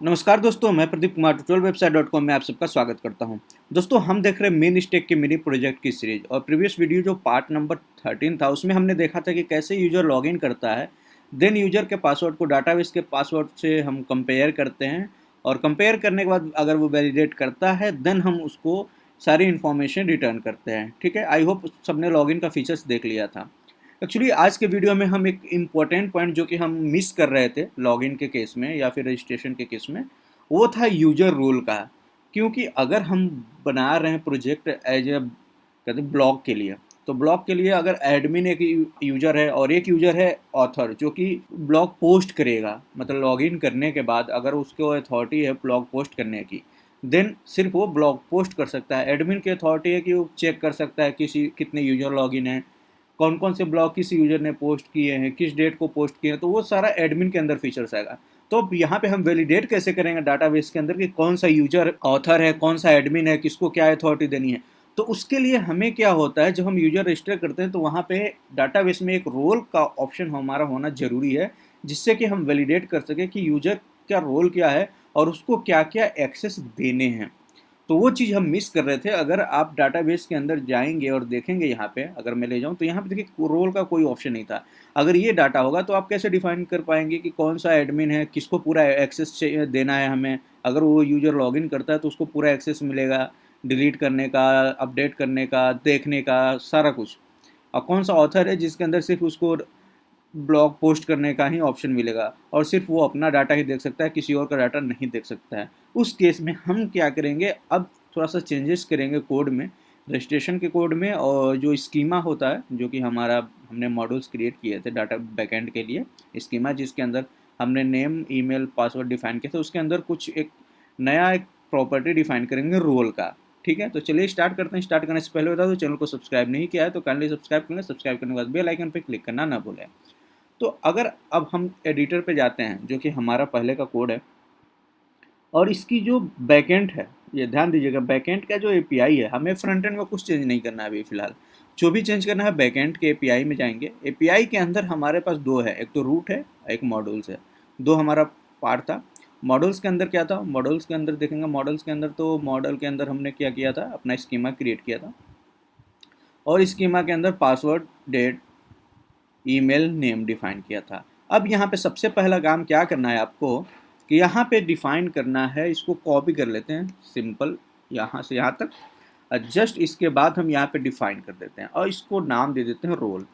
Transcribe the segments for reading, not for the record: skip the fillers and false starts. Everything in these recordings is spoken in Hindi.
नमस्कार दोस्तों, मैं प्रदीप कुमार tutorialwebsite.com में आप सबका स्वागत करता हूं। दोस्तों, हम देख रहे हैं मेन स्टैक के मिनी प्रोजेक्ट की सीरीज और प्रीवियस वीडियो जो पार्ट नंबर 13 था उसमें हमने देखा था कि कैसे यूजर लॉगिन करता है। देन यूजर के पासवर्ड को डाटाबेस के पासवर्ड से हम कंपेयर करते हैं और कंपेयर करने के बाद अगर वो वैलिडेट करता है देन हम उसको सारी इन्फॉर्मेशन रिटर्न करते हैं। ठीक है, आई होप सबने लॉगिन का फीचर्स देख लिया था। एक्चुअली आज के वीडियो में हम एक इम्पोर्टेंट पॉइंट जो कि हम मिस कर रहे थे लॉगिन के केस में या फिर रजिस्ट्रेशन के केस में, वो था यूजर रोल का। क्योंकि अगर हम बना रहे हैं प्रोजेक्ट एज ए कहते ब्लॉग के लिए, तो ब्लॉग के लिए अगर एडमिन एक यूजर है और एक यूजर है ऑथर जो कि ब्लॉग पोस्ट करेगा, मतलब लॉगिन करने के बाद अगर उसको अथॉरिटी है ब्लॉग पोस्ट करने की, देन सिर्फ वो ब्लॉग पोस्ट कर सकता है। एडमिन की अथॉरिटी है कि वो चेक कर सकता है किसी कितने यूजर लॉगिन है, कौन कौन से ब्लॉग किस यूजर ने पोस्ट किए हैं, किस डेट को पोस्ट किए हैं, तो वो सारा एडमिन के अंदर फीचर्स आएगा। तो अब यहाँ पे हम वैलिडेट कैसे करेंगे डाटाबेस के अंदर कि कौन सा यूजर ऑथर है, कौन सा एडमिन है, किसको क्या अथॉरिटी देनी है। तो उसके लिए हमें क्या होता है, जब हम यूजर रजिस्टर करते हैं तो वहाँ पे डाटाबेस में एक रोल का ऑप्शन हमारा होना जरूरी है, जिससे कि हम वैलिडेट कर सकें कि यूजर का रोल क्या है और उसको क्या क्या एक्सेस देने हैं। तो वो चीज़ हम मिस कर रहे थे। अगर आप डाटाबेस के अंदर जाएंगे और देखेंगे, यहाँ पे अगर मैं ले जाऊँ तो यहाँ पे देखिए रोल का कोई ऑप्शन नहीं था। अगर ये डाटा होगा तो आप कैसे डिफाइन कर पाएंगे कि कौन सा एडमिन है, किसको पूरा एक्सेस देना है हमें। अगर वो यूजर लॉगिन करता है तो उसको पूरा एक्सेस मिलेगा, डिलीट करने का, अपडेट करने का, देखने का, सारा कुछ। और कौन सा ऑथर है जिसके अंदर सिर्फ उसको ब्लॉग पोस्ट करने का ही ऑप्शन मिलेगा और सिर्फ वो अपना डाटा ही देख सकता है, किसी और का डाटा नहीं देख सकता है। उस केस में हम क्या करेंगे, अब थोड़ा सा चेंजेस करेंगे कोड में, रजिस्ट्रेशन के कोड में। और जो स्कीमा होता है, जो कि हमारा हमने मॉड्यूल्स क्रिएट किए थे डाटा बैकएंड के लिए, स्कीमा जिसके अंदर हमने नेम, ईमेल, पासवर्ड डिफाइन किया था, उसके अंदर कुछ एक नया एक प्रॉपर्टी डिफाइन करेंगे रोल का। ठीक है, तो चलिए स्टार्ट करते हैं। स्टार्ट करने से पहले बता दो, चैनल को सब्सक्राइब नहीं किया है तो काइंडली सब्सक्राइब कर लें। सब्सक्राइब करने के बाद बेल आइकन पर क्लिक करना ना भूलें। तो अगर अब हम एडिटर पे जाते हैं, जो कि हमारा पहले का कोड है, और इसकी जो बैकएंड है, ये ध्यान दीजिएगा, बैकएंड का जो एपीआई है, हमें फ्रंट एंड में कुछ चेंज नहीं करना है अभी फिलहाल। जो भी चेंज करना है बैकएंड के एपीआई में जाएंगे। एपीआई के अंदर हमारे पास दो है, एक तो रूट है, एक मॉड्यूल्स है। दो हमारा पार्ट था। मॉडल्स के अंदर क्या था, मॉडल्स के अंदर देखेंगे, मॉडल्स के अंदर तो मॉडल के अंदर हमने क्या किया था, अपना स्कीमा क्रिएट किया था और स्कीमा के अंदर password, date, email, name define किया था। अब यहाँ पे सबसे पहला काम क्या करना है आपको कि यहाँ पे डिफाइन करना है, इसको कॉपी कर लेते हैं सिंपल यहाँ से यहाँ तक। जस्ट इसके बाद हम यहाँ पे डिफाइन कर देते हैं और इसको नाम दे देते हैं रोल।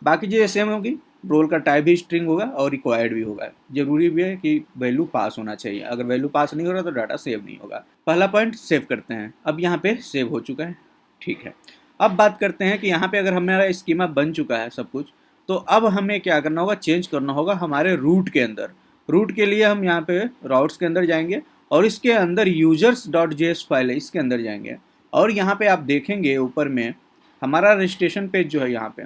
बाकी चीज़ें सेम होगी, रोल का टाइप भी स्ट्रिंग होगा और रिक्वायर्ड भी होगा। जरूरी भी है कि वैल्यू पास होना चाहिए, अगर वैल्यू पास नहीं हो रहा तो डाटा सेव नहीं होगा। पहला पॉइंट सेव करते हैं। अब यहाँ पे सेव हो चुका है। ठीक है, अब बात करते हैं कि यहाँ पे अगर हमारा स्कीमा बन चुका है सब कुछ, तो अब हमें क्या करना होगा, चेंज करना होगा हमारे रूट के अंदर। रूट के लिए हम यहाँ पे राउट्स के अंदर जाएंगे और इसके अंदर users.js फाइल है, इसके अंदर जाएंगे और यहाँ पे आप देखेंगे ऊपर में हमारा रजिस्ट्रेशन पेज जो है, यहाँ पे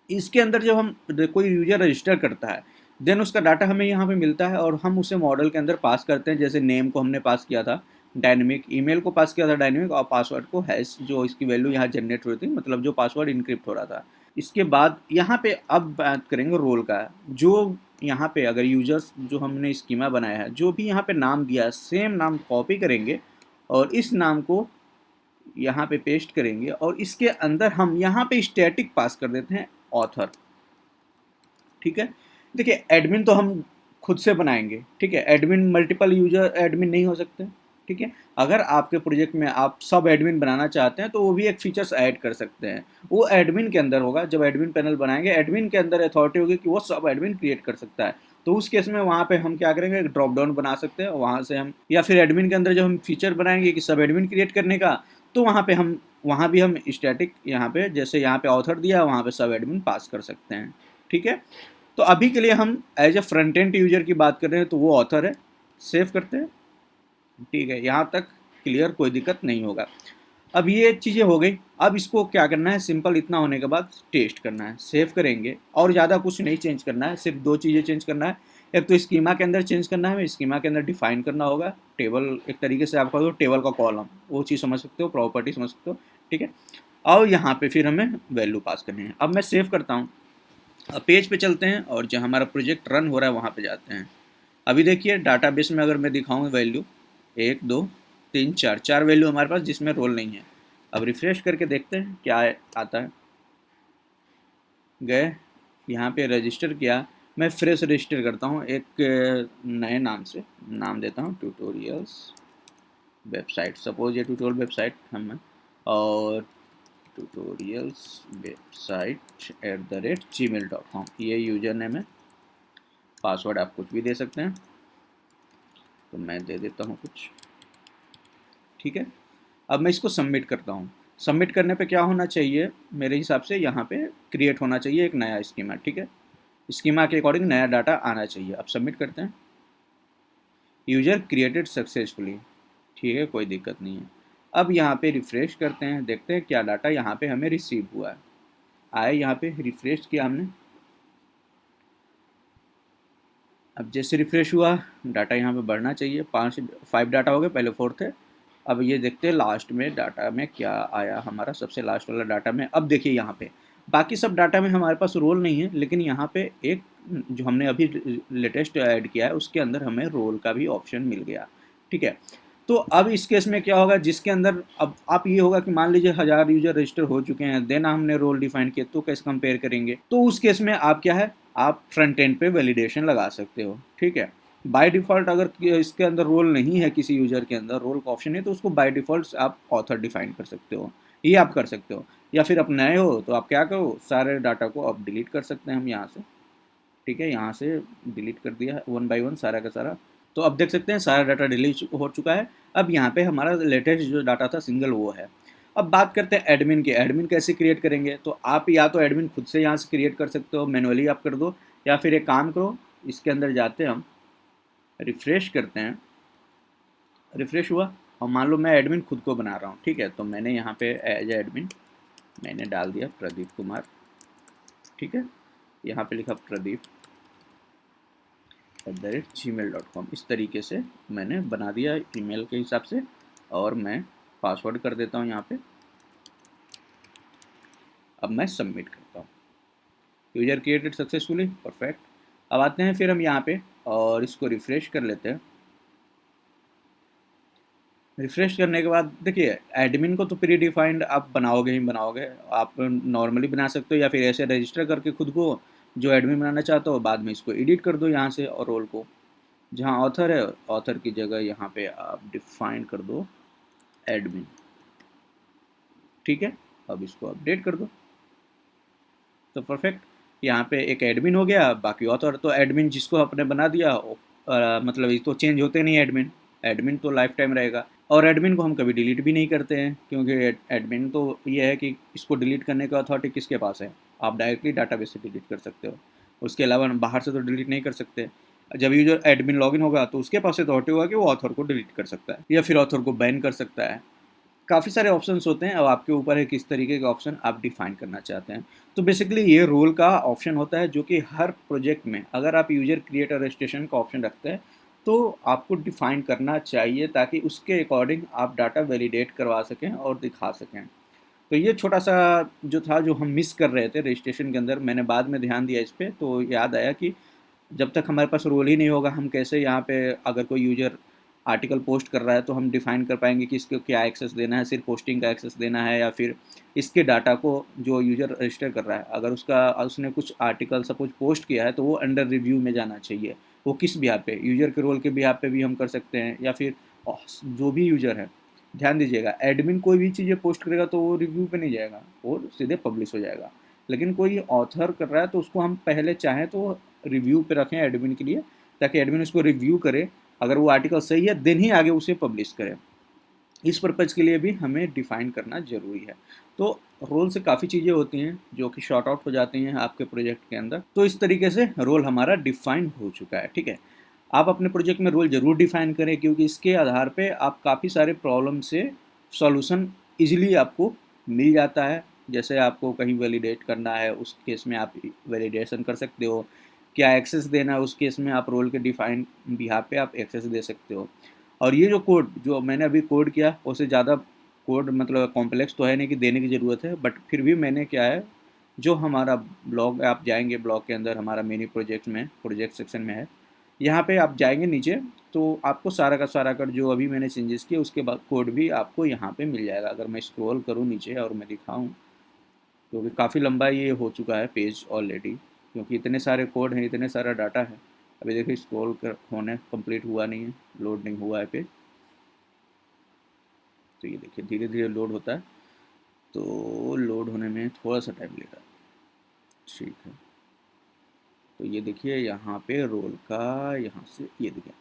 इसके अंदर जब हम कोई यूजर रजिस्टर करता है देन उसका डाटा हमें यहाँ पे मिलता है और हम उसे मॉडल के अंदर पास करते हैं। जैसे नेम को हमने पास किया था डायनेमिक, ईमेल को पास किया था डायनेमिक और पासवर्ड को हैश, जो इसकी वैल्यू यहाँ जनरेट हुई थी, मतलब जो पासवर्ड इनक्रिप्ट हो रहा था। इसके बाद यहाँ पे अब बात करेंगे रोल का। जो यहाँ पे अगर यूजर्स जो हमने स्कीमा बनाया है, जो भी यहाँ पे नाम दिया है सेम नाम कॉपी करेंगे और इस नाम को यहाँ पे पेस्ट करेंगे और इसके अंदर हम यहाँ पे स्टैटिक पास कर देते हैं ऑथर। ठीक है, देखिए एडमिन तो हम खुद से बनाएंगे। ठीक है, एडमिन मल्टीपल यूजर एडमिन नहीं हो सकते। ठीक है, अगर आपके प्रोजेक्ट में आप सब एडमिन बनाना चाहते हैं तो वो भी एक फीचर्स ऐड कर सकते हैं। वो एडमिन के अंदर होगा, जब एडमिन पैनल बनाएंगे एडमिन के अंदर अथॉरिटी होगी कि वो सब एडमिन क्रिएट कर सकता है। तो उस केस में वहाँ पे हम क्या करेंगे, एक ड्रॉप डाउन बना सकते हैं वहाँ से हम, या फिर एडमिन के अंदर जब हम फीचर बनाएंगे कि सब एडमिन क्रिएट करने का, तो वहाँ पे हम वहाँ भी हम स्टैटिक यहाँ पे जैसे यहाँ पे ऑथर दिया वहाँ पे सब एडमिन पास कर सकते हैं। ठीक है, तो अभी के लिए हम as a front end user की बात कर रहे हैं तो वो ऑथर है। सेव करते हैं। ठीक है, यहाँ तक क्लियर, कोई दिक्कत नहीं होगा। अब ये चीज़ें हो गई। अब इसको क्या करना है, सिंपल इतना होने के बाद टेस्ट करना है। सेव करेंगे और ज़्यादा कुछ नहीं चेंज करना है, सिर्फ दो चीज़ें चेंज करना है। एक तो स्कीमा के अंदर चेंज करना है, स्कीमा के अंदर डिफाइन करना होगा टेबल, एक तरीके से आप कहो तो टेबल का कॉलम, वो चीज़ समझ सकते हो, प्रॉपर्टी समझ सकते हो। ठीक है, और यहाँ पे फिर हमें वैल्यू पास करनी है। अब मैं सेव करता हूँ, पेज पे चलते हैं और जहाँ हमारा प्रोजेक्ट रन हो रहा है वहाँ पे जाते हैं। अभी देखिए डाटाबेस में अगर मैं दिखाऊँ वैल्यू 1 2 3 4 वैल्यू हमारे पास जिसमें रोल नहीं है। अब रिफ्रेश करके देखते हैं क्या आता है। गए यहाँ पे रजिस्टर किया, मैं फ्रेश रजिस्टर करता हूँ एक नए नाम से, नाम देता हूँ ट्यूटोरियल्स वेबसाइट। सपोज ये ट्यूटोरियल वेबसाइट हम, और ट्यूटोरियल्स वेबसाइट @gmail.com ये यूजर नेम है। पासवर्ड आप कुछ भी दे सकते हैं, तो मैं दे देता हूँ कुछ, ठीक है। अब मैं इसको सबमिट करता हूँ। सबमिट करने पे क्या होना चाहिए मेरे हिसाब से, यहाँ पे क्रिएट होना चाहिए एक नया स्कीमा, ठीक है। स्कीमा के अकॉर्डिंग नया डाटा आना चाहिए। अब सबमिट करते हैं। यूजर क्रिएटेड सक्सेसफुली, ठीक है, कोई दिक्कत नहीं है। अब यहाँ पे रिफ्रेश करते हैं, देखते हैं क्या डाटा यहाँ पे हमें रिसीव हुआ है। आए यहाँ पे रिफ्रेश किया हमने, अब जैसे रिफ्रेश हुआ डाटा यहाँ पे बढ़ना चाहिए। 5 डाटा हो गए, पहले 4 थे। अब ये देखते हैं लास्ट में डाटा में क्या आया हमारा, सबसे लास्ट वाला डाटा में। अब देखिए यहाँ पे बाकी सब डाटा में हमारे पास रोल नहीं है, लेकिन यहाँ पे एक जो हमने अभी लेटेस्ट ऐड किया है उसके अंदर हमें रोल का भी ऑप्शन मिल गया, ठीक है। तो अब इस केस में क्या होगा, जिसके अंदर अब आप ये होगा कि मान लीजिए 1000 यूजर रजिस्टर हो चुके हैं, देन हमने रोल डिफाइन किया, तो कैसे कंपेयर करेंगे। तो उस केस में आप क्या है, आप फ्रंट एंड पे वैलिडेशन लगा सकते हो, ठीक है। बाय डिफ़ॉल्ट अगर इसके अंदर रोल नहीं है, किसी यूजर के अंदर रोल का ऑप्शन है, तो उसको बाय डिफ़ॉल्ट आप ऑथर डिफाइन कर सकते हो, ये आप कर सकते हो। या फिर आप नए हो तो आप क्या करो, सारे डाटा को आप डिलीट कर सकते हैं हम यहाँ से, ठीक है। यहाँ से डिलीट कर दिया है 1 बाय 1 सारा का सारा। तो अब देख सकते हैं सारा डाटा डिलीट हो चुका है। अब यहाँ पे हमारा लेटेस्ट जो डाटा था सिंगल वो है। अब बात करते हैं एडमिन की। एडमिन कैसे क्रिएट करेंगे, तो आप या तो एडमिन खुद से यहाँ से क्रिएट कर सकते हो, मैनुअली आप कर दो, या फिर एक काम करो, इसके अंदर जाते हैं हम, रिफ्रेश करते हैं। रिफ्रेश हुआ और मान लो मैं एडमिन खुद को बना रहा हूँ, ठीक है। तो मैंने यहाँ पे एज एडमिन मैंने डाल दिया प्रदीप कुमार, ठीक है। यहाँ पे लिखा प्रदीप @gmail.com, इस तरीके से मैंने बना दिया ईमेल के हिसाब से। और मैं पासवर्ड कर देता हूँ यहाँ पे। अब मैं सबमिट करता हूँ। User created successfully, perfect. अब आते हैं फिर हम यहाँ पे और इसको रिफ्रेश कर लेते हैं। रिफ्रेश करने के बाद देखिए एडमिन को तो प्री डिफाइंड आप बनाओगे ही बनाओगे, आप नॉर्मली बना सकते हो, या फिर ऐसे रजिस्टर करके खुद को जो एडमिन बनाना चाहते हो, बाद में इसको एडिट कर दो यहाँ से, और रोल को जहाँ ऑथर है ऑथर की जगह यहाँ पे आप डिफाइन कर दो एडमिन, ठीक है। अब इसको अपडेट कर दो, तो परफेक्ट यहाँ पे एक एडमिन हो गया, बाकी ऑथर। तो एडमिन जिसको आपने बना दिया मतलब ये तो चेंज होते नहीं एडमिन, एडमिन तो लाइफ टाइम रहेगा। और एडमिन को हम कभी डिलीट भी नहीं करते हैं, क्योंकि एडमिन तो ये है कि इसको डिलीट करने का अथॉरिटी किसके पास है, आप डायरेक्टली डाटाबेस से डिलीट कर सकते हो। उसके अलावा बाहर से तो डिलीट नहीं कर सकते। जब यूजर एडमिन लॉगिन होगा तो उसके पास अथॉरिटी होगा कि वो ऑथर को डिलीट कर सकता है या फिर ऑथर को बैन कर सकता है। काफ़ी सारे ऑप्शंस होते हैं, अब आपके ऊपर है किस तरीके के ऑप्शन आप डिफाइन करना चाहते हैं। तो बेसिकली ये रोल का ऑप्शन होता है, जो कि हर प्रोजेक्ट में अगर आप यूजर क्रिएट और रजिस्ट्रेशन का ऑप्शन रखते हैं तो आपको डिफाइन करना चाहिए, ताकि उसके अकॉर्डिंग आप डाटा वैलिडेट करवा सकें और दिखा सकें। तो ये छोटा सा जो था, जो हम मिस कर रहे थे रजिस्ट्रेशन के अंदर, मैंने बाद में ध्यान दिया इस पर, तो याद आया कि जब तक हमारे पास रोल ही नहीं होगा, हम कैसे यहाँ पे अगर कोई यूजर आर्टिकल पोस्ट कर रहा है तो हम डिफाइन कर पाएंगे कि इसको क्या एक्सेस देना है, सिर्फ पोस्टिंग का एक्सेस देना है, या फिर इसके डाटा को जो यूजर रजिस्टर कर रहा है, अगर उसने कुछ आर्टिकल सपोज पोस्ट किया है तो वो अंडर रिव्यू में जाना चाहिए। वो किस बिहार पे, यूजर के रोल के बिहार पे भी हम कर सकते हैं, या फिर जो भी यूजर है। ध्यान दीजिएगा, एडमिन कोई भी चीज़ें पोस्ट करेगा तो वो रिव्यू पे नहीं जाएगा, वो सीधे पब्लिश हो जाएगा। लेकिन कोई ऑथर कर रहा है तो उसको हम पहले चाहें तो रिव्यू पे रखें एडमिन के लिए, ताकि एडमिन उसको रिव्यू करे, अगर वो आर्टिकल सही है देन ही आगे उसे पब्लिश करें। इस पर्पज़ के लिए भी हमें डिफ़ाइन करना ज़रूरी है। तो रोल से काफ़ी चीज़ें होती हैं जो कि शॉर्ट आउट हो जाती हैं आपके प्रोजेक्ट के अंदर। तो इस तरीके से रोल हमारा डिफ़ाइन हो चुका है, ठीक है। आप अपने प्रोजेक्ट में रोल ज़रूर डिफ़ाइन करें, क्योंकि इसके आधार पे आप काफ़ी सारे प्रॉब्लम से सॉल्यूशन ईज़िली आपको मिल जाता है। जैसे आपको कहीं वैलिडेट करना है, उस केस में आप वैलिडेशन कर सकते हो। क्या एक्सेस देना है, उस केस में आप रोल के डिफ़ाइन बिहाफ पे आप एक्सेस दे सकते हो। और ये जो कोड जो मैंने अभी कोड किया, उससे ज़्यादा कोड मतलब कॉम्प्लेक्स तो है नहीं कि देने की ज़रूरत है, बट फिर भी मैंने क्या है, जो हमारा ब्लॉग आप जाएंगे, ब्लॉग के अंदर हमारा मिनी प्रोजेक्ट में प्रोजेक्ट सेक्शन में है, यहाँ पे आप जाएंगे नीचे तो आपको सारा का सारा कर जो अभी मैंने चेंजेस किए उसके बाद कोड भी आपको यहाँ पे मिल जाएगा। अगर मैं स्क्रॉल करूँ नीचे और मैं दिखाऊँ, क्योंकि काफ़ी लंबा ये हो चुका है पेज ऑलरेडी, क्योंकि इतने सारे कोड हैं, इतने सारा डाटा है। अभी देखिए स्क्रॉल कर होने कंप्लीट हुआ नहीं है, लोड नहीं हुआ है पेज। तो ये देखिए धीरे धीरे लोड होता है, तो लोड होने में थोड़ा सा टाइम लेगा। ठीक है, तो ये देखिए यहाँ पे रोल का, यहाँ से ये देखिए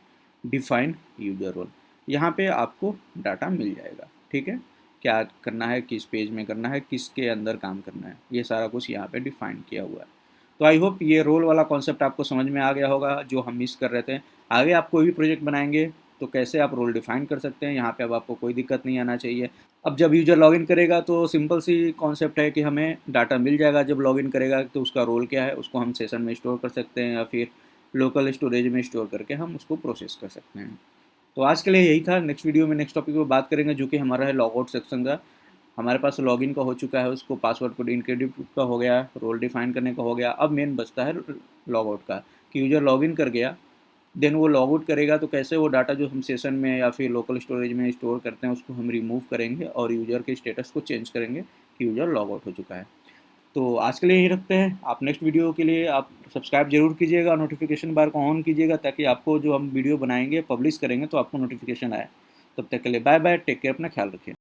डिफाइन यूजर रोल, यहाँ पे आपको डाटा मिल जाएगा। ठीक है, क्या करना है, किस पेज में करना है, किसके अंदर काम करना है, ये सारा कुछ यहाँ पे डिफाइन किया हुआ है। तो आई होप ये रोल वाला कॉन्सेप्ट आपको समझ में आ गया होगा, जो हम मिस कर रहे थे। आगे आप कोई भी प्रोजेक्ट बनाएंगे तो कैसे आप रोल डिफाइन कर सकते हैं, यहाँ पे अब आपको कोई दिक्कत नहीं आना चाहिए। अब जब यूज़र लॉगिन करेगा तो सिंपल सी कॉन्सेप्ट है कि हमें डाटा मिल जाएगा। जब लॉगिन करेगा तो उसका रोल क्या है, उसको हम सेशन में स्टोर कर सकते हैं या फिर लोकल स्टोरेज में स्टोर करके हम उसको प्रोसेस कर सकते हैं। तो आज के लिए यही था। नेक्स्ट वीडियो में नेक्स्ट टॉपिक पर बात करेंगे, जो कि हमारा है लॉगआउट सेक्शन का। हमारे पास लॉगिन का हो चुका है, उसको पासवर्ड को इनक्रिप्ट का हो गया, रोल डिफाइन करने का हो गया। अब मेन बचता है लॉगआउट का, कि यूज़र लॉगिन कर गया, देन वो लॉग आउट करेगा तो कैसे वो डाटा जो हम सेशन में या फिर लोकल स्टोरेज में स्टोर करते हैं उसको हम रिमूव करेंगे और यूज़र के स्टेटस को चेंज करेंगे कि यूज़र लॉग आउट हो चुका है। तो आज के लिए यही रखते हैं। आप नेक्स्ट वीडियो के लिए आप सब्सक्राइब जरूर कीजिएगा, नोटिफिकेशन बार को ऑन कीजिएगा, ताकि आपको जो हम वीडियो बनाएंगे पब्लिश करेंगे तो आपको नोटिफिकेशन आए। तब तक के लिए बाय बाय, टेक केयर, अपना ख्याल रखिए।